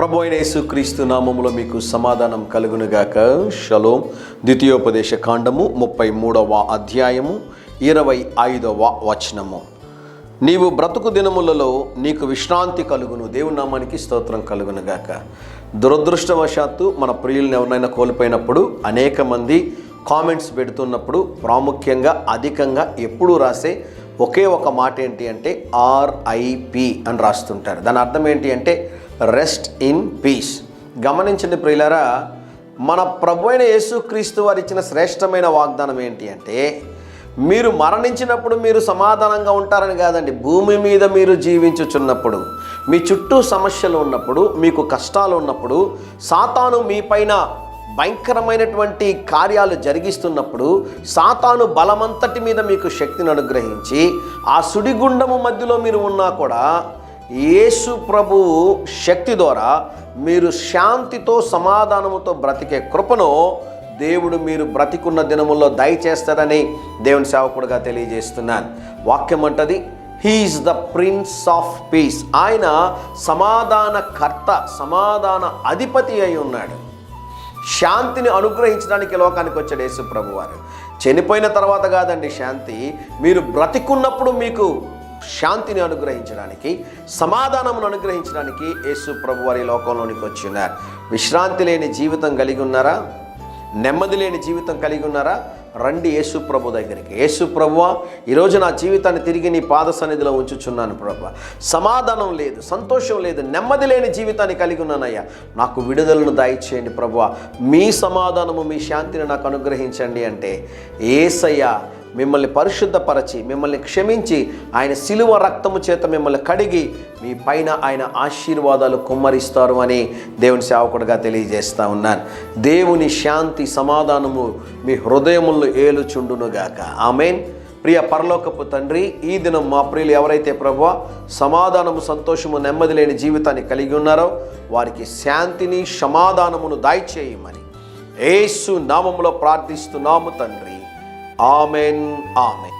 ప్రభు అయిన యేసుక్రీస్తు నామములో మీకు సమాధానం కలుగునుగాక. షలోం. ద్వితీయోపదేశ కాండము 33వ అధ్యాయము 25వ వచనము. నీవు బ్రతుకు దినములలో నీకు విశ్రాంతి కలుగును. దేవుని నామానికి స్తోత్రం కలుగునుగాక. దురదృష్టవశాత్తు మన ప్రియులను ఎవరైనా కోల్పోయినప్పుడు అనేక మంది కామెంట్స్ పెడుతున్నప్పుడు ప్రాముఖ్యంగా అధికంగా ఎప్పుడు రాసే ఒకే ఒక మాట ఏంటి అంటే RIP అని రాస్తుంటారు. దాని అర్థం ఏంటి అంటే రెస్ట్ ఇన్ పీస్. గమనించండి ప్రియులారా, మన ప్రభు అయిన యేసుక్రీస్తు వారు ఇచ్చిన శ్రేష్టమైన వాగ్దానం ఏంటి అంటే మీరు మరణించినప్పుడు మీరు సమాధానంగా ఉంటారని కాదండి. భూమి మీద మీరు జీవించుచున్నప్పుడు, మీ చుట్టూ సమస్యలు ఉన్నప్పుడు, మీకు కష్టాలు ఉన్నప్పుడు, సాతాను మీ పైన భయంకరమైనటువంటి కార్యాలు జరిగిస్తున్నప్పుడు, సాతాను బలమంతటి మీద మీకు శక్తిని అనుగ్రహించి ఆ సుడిగుండము మధ్యలో మీరు ఉన్నా కూడా యేసు ప్రభు శక్తి ద్వారా మీరు శాంతితో సమాధానముతో బ్రతికే కృపను దేవుడు మీరు బ్రతికున్న దినముల్లో దయచేస్తాడని దేవుని సేవకుడుగా తెలియజేస్తున్నాను. వాక్యం అంటది he is the prince of peace. ఆయన సమాధానకర్త, సమాధాన అధిపతి అయి ఉన్నాడు. శాంతిని అనుగ్రహించడానికి లోకానికి వచ్చాడు యేసు ప్రభు వారు. చనిపోయిన తర్వాత కాదండి శాంతి, మీరు బ్రతికున్నప్పుడు మీకు శాంతిని అనుగ్రహించడానికి, సమాధానమును అనుగ్రహించడానికి యేసు ప్రభు వారి లోకంలోనికి వచ్చి ఉన్నారు. విశ్రాంతి లేని జీవితం కలిగి ఉన్నారా? నెమ్మది లేని జీవితం కలిగి ఉన్నారా? రండి యేసు ప్రభు దగ్గరికి. యేసు ప్రభువా, ఈరోజు నా జీవితాన్ని తిరిగి నీ పాద సన్నిధిలో ఉంచుచున్నాను ప్రభువా. సమాధానం లేదు, సంతోషం లేదు, నెమ్మది లేని జీవితాన్ని కలిగి ఉన్నానయ్యా. నాకు విడుదలను దయచేయండి ప్రభువా. మీ సమాధానము, మీ శాంతిని నాకు అనుగ్రహించండి అంటే యేసయ్య మిమ్మల్ని పరిశుద్ధపరచి, మిమ్మల్ని క్షమించి, ఆయన శిలువ రక్తము చేత మిమ్మల్ని కడిగి మీ పైన ఆయన ఆశీర్వాదాలు కుమ్మరిస్తారు అని దేవుని సేవకుడిగా తెలియజేస్తూ ఉన్నాను. దేవుని శాంతి సమాధానము మీ హృదయములను ఏలుచుండునుగాక. ఆమేన్. ప్రియ పరలోకపు తండ్రి, ఈ దినం మా ప్రియులు ఎవరైతే ప్రభువా సమాధానము, సంతోషము, నెమ్మది లేని జీవితాన్ని కలిగి ఉన్నారో వారికి శాంతిని, సమాధానమును దయచేయమని యేసు నామములో ప్రార్థిస్తున్నాము తండ్రి. ఆమెన్. ఆమెన్.